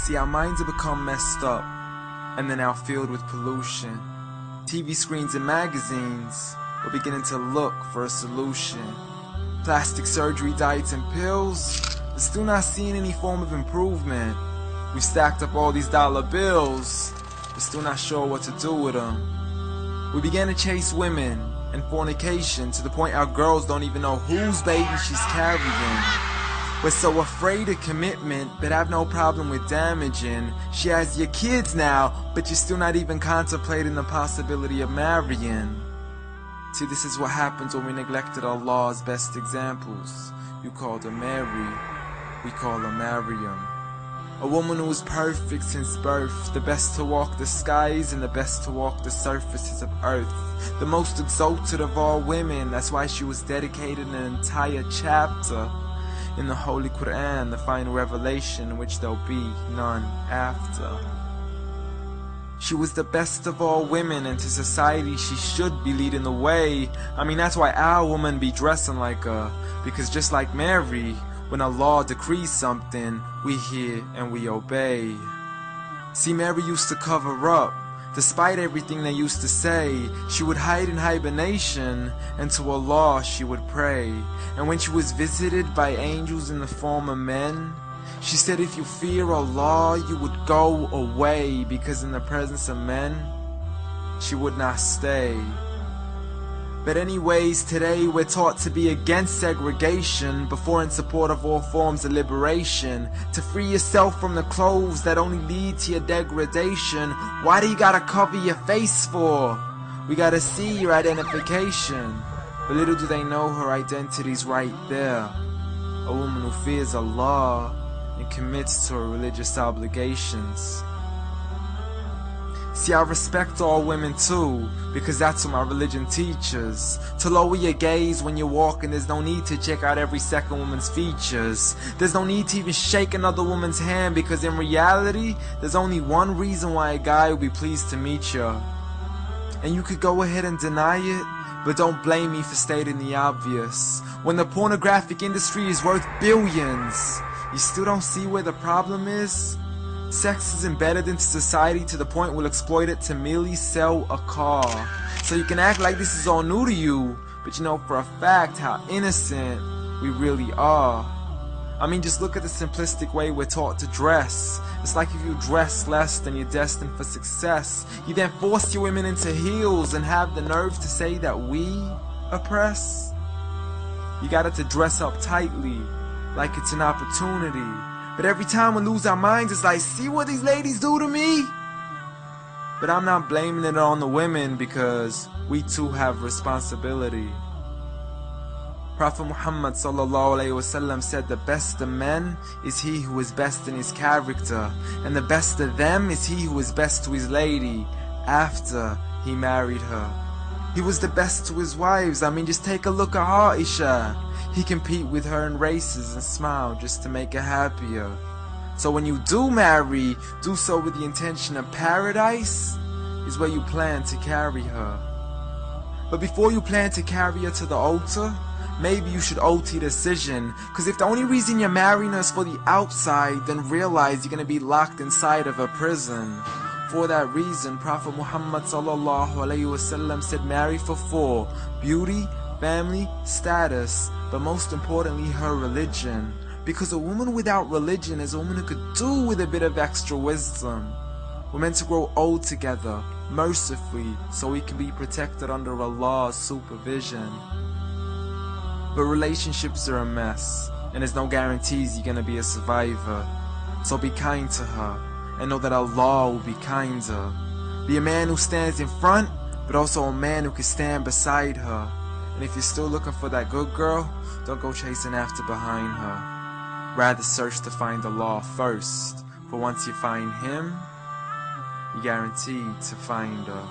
See, our minds have become messed up, and they're now filled with pollution. TV screens and magazines, we're beginning to look for a solution. Plastic surgery, diets and pills, we're still not seeing any form of improvement. We've stacked up all these dollar bills, we're still not sure what to do with them. We began to chase women and fornication to the point our girls don't even know whose baby she's carrying. We're so afraid of commitment, but have no problem with damaging. She has your kids now, but you're still not even contemplating the possibility of marrying. See, this is what happens when we neglected Allah's best examples. You called her Mary, we call her Maryam. A woman who was perfect since birth, the best to walk the skies and the best to walk the surfaces of earth. The most exalted of all women, that's why she was dedicated an entire chapter in the Holy Quran, the final revelation in which there'll be none after. She was the best of all women, and to society she should be leading the way. I mean, that's why our women be dressing like her, because just like Mary, when Allah decrees something, we hear and we obey. See, Mary used to cover up. Despite everything they used to say, she would hide in hibernation, and to Allah she would pray. And when she was visited by angels in the form of men, she said, if you fear Allah, you would go away, because in the presence of men, she would not stay. But anyways, today we're taught to be against segregation, before in support of all forms of liberation. To free yourself from the clothes that only lead to your degradation. Why do you gotta cover your face for? We gotta see your identification. But little do they know her identity's right there. A woman who fears Allah and commits to her religious obligations. See, I respect all women too, because that's what my religion teaches. To lower your gaze when you're walking, there's no need to check out every second woman's features. There's no need to even shake another woman's hand, because in reality, there's only one reason why a guy would be pleased to meet you. And you could go ahead and deny it, but don't blame me for stating the obvious. When the pornographic industry is worth billions, you still don't see where the problem is? Sex is embedded into society to the point we'll exploit it to merely sell a car. So you can act like this is all new to you, but you know for a fact how innocent we really are. I mean, just look at the simplistic way we're taught to dress. It's like if you dress less, then you're destined for success. You then force your women into heels and have the nerve to say that we oppress. You got it to dress up tightly, like it's an opportunity. But every time we lose our minds, it's like, see what these ladies do to me? But I'm not blaming it on the women, because we too have responsibility. Prophet Muhammad ﷺ said, the best of men is he who is best in his character, and the best of them is he who is best to his lady after he married her. He was the best to his wives. I mean, just take a look at Aisha. He compete with her in races and smile just to make her happier. So when you do marry, do so with the intention of paradise is where you plan to carry her. But before you plan to carry her to the altar, maybe you should alter your decision. Because if the only reason you're marrying her is for the outside, then realize you're going to be locked inside of a prison. For that reason, Prophet Muhammad ﷺ said, marry for 4: beauty, family, status, but most importantly her religion. Because a woman without religion is a woman who could do with a bit of extra wisdom. We're meant to grow old together, mercifully, so we can be protected under Allah's supervision. But relationships are a mess, and there's no guarantees you're gonna be a survivor. So be kind to her, and know that Allah will be kinder. Be a man who stands in front, but also a man who can stand beside her. And if you're still looking for that good girl, don't go chasing after behind her. Rather search to find Allah first, for once you find Him, you're guaranteed to find her.